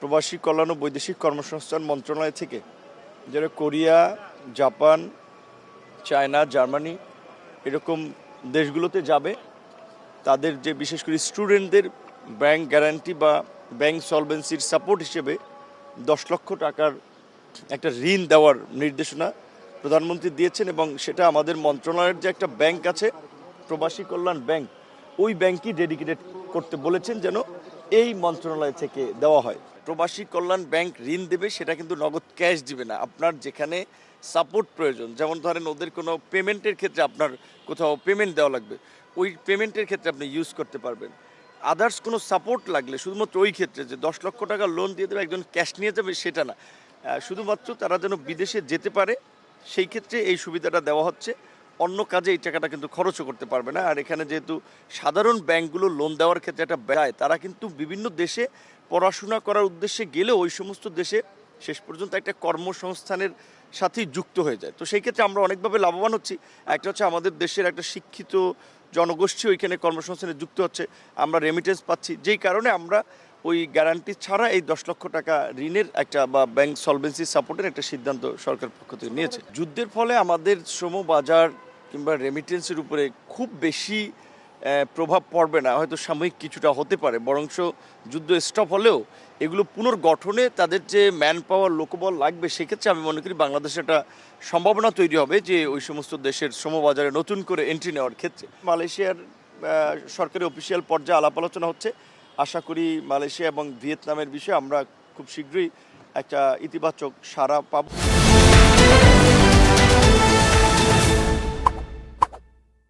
প্রবাসী কল্যাণ ও বৈদেশিক কর্মসংস্থান মন্ত্রণালয় থেকে যারা কোরিয়া, জাপান, চায়না, জার্মানি এরকম দেশগুলোতে যাবে, তাদের যে বিশেষ করে স্টুডেন্টদের ব্যাংক গ্যারান্টি বা ব্যাংক সলভেন্সির সাপোর্ট হিসেবে 10 লক্ষ টাকার একটা ঋণ দেওয়ার নির্দেশনা প্রধানমন্ত্রী দিয়েছেন। এবং সেটা আমাদের মন্ত্রণালয়ের যে একটা ব্যাংক আছে, প্রবাসী কল্যাণ ব্যাংক, ওই ব্যাংকই ডেডিকেটেড করতে বলেছেন যেন এই মন্ত্রণালয় থেকে দেওয়া হয়। প্রবাসী কল্যাণ ব্যাংক ঋণ দেবে, সেটা কিন্তু নগদ ক্যাশ দিবে না। আপনার যেখানে সাপোর্ট প্রয়োজন, যেমন ধরেন ওদের কোনো পেমেন্টের ক্ষেত্রে আপনার কোথাও পেমেন্ট দেওয়া লাগবে, ওই পেমেন্টের ক্ষেত্রে আপনি ইউজ করতে পারবেন। আদার্স কোনো সাপোর্ট লাগলে শুধুমাত্র ওই ক্ষেত্রে যে 10 লক্ষ টাকা লোন দিয়ে দেবে, একজন ক্যাশ নিয়ে যাবে সেটা না, শুধুমাত্র তারা যেন বিদেশে যেতে পারে সেই ক্ষেত্রে এই সুবিধাটা দেওয়া হচ্ছে। অন্য কাজে এই টাকাটা কিন্তু খরচও করতে পারবে না। আর এখানে যেহেতু সাধারণ ব্যাংকগুলো লোন দেওয়ার ক্ষেত্রে একটা ব্যয়, তারা কিন্তু বিভিন্ন দেশে পড়াশোনা করার উদ্দেশ্যে গেলেও ওই সমস্ত দেশে শেষ পর্যন্ত একটা কর্মসংস্থানের সাথেই যুক্ত হয়ে যায়। তো সেই ক্ষেত্রে আমরা অনেকভাবে লাভবান হচ্ছি। একটা হচ্ছে আমাদের দেশের একটা শিক্ষিত জনগোষ্ঠী ওইখানে কর্মসংস্থানে যুক্ত হচ্ছে, আমরা রেমিটেন্স পাচ্ছি, যেই কারণে আমরা ওই গ্যারান্টি ছাড়া এই 10 লক্ষ টাকা ঋণের একটা বা ব্যাংক সলভেন্সি সাপোর্টের একটা সিদ্ধান্ত সরকার পক্ষ থেকে নিয়েছে। যুদ্ধের ফলে আমাদের শ্রম বাজার কিংবা রেমিটেন্সের উপরে খুব বেশি প্রভাব পড়বে না, হয়তো সাময়িক কিছুটা হতে পারে। বরঞ্চ যুদ্ধ স্টপ হলেও এগুলো পুনর্গঠনে তাদের যে ম্যান পাওয়ার, লোকবল লাগবে, সেক্ষেত্রে আমি মনে করি বাংলাদেশে একটা সম্ভাবনা তৈরি হবে যে ওই সমস্ত দেশের শ্রমবাজারে নতুন করে এন্ট্রি নেওয়ার ক্ষেত্রে। মালয়েশিয়ার সরকারি অফিসিয়াল পর্যায়ে আলাপ আলোচনা হচ্ছে। আশা করি মালয়েশিয়া এবং ভিয়েতনামের বিষয়ে আমরা খুব শীঘ্রই একটা ইতিবাচক সাড়া পাব।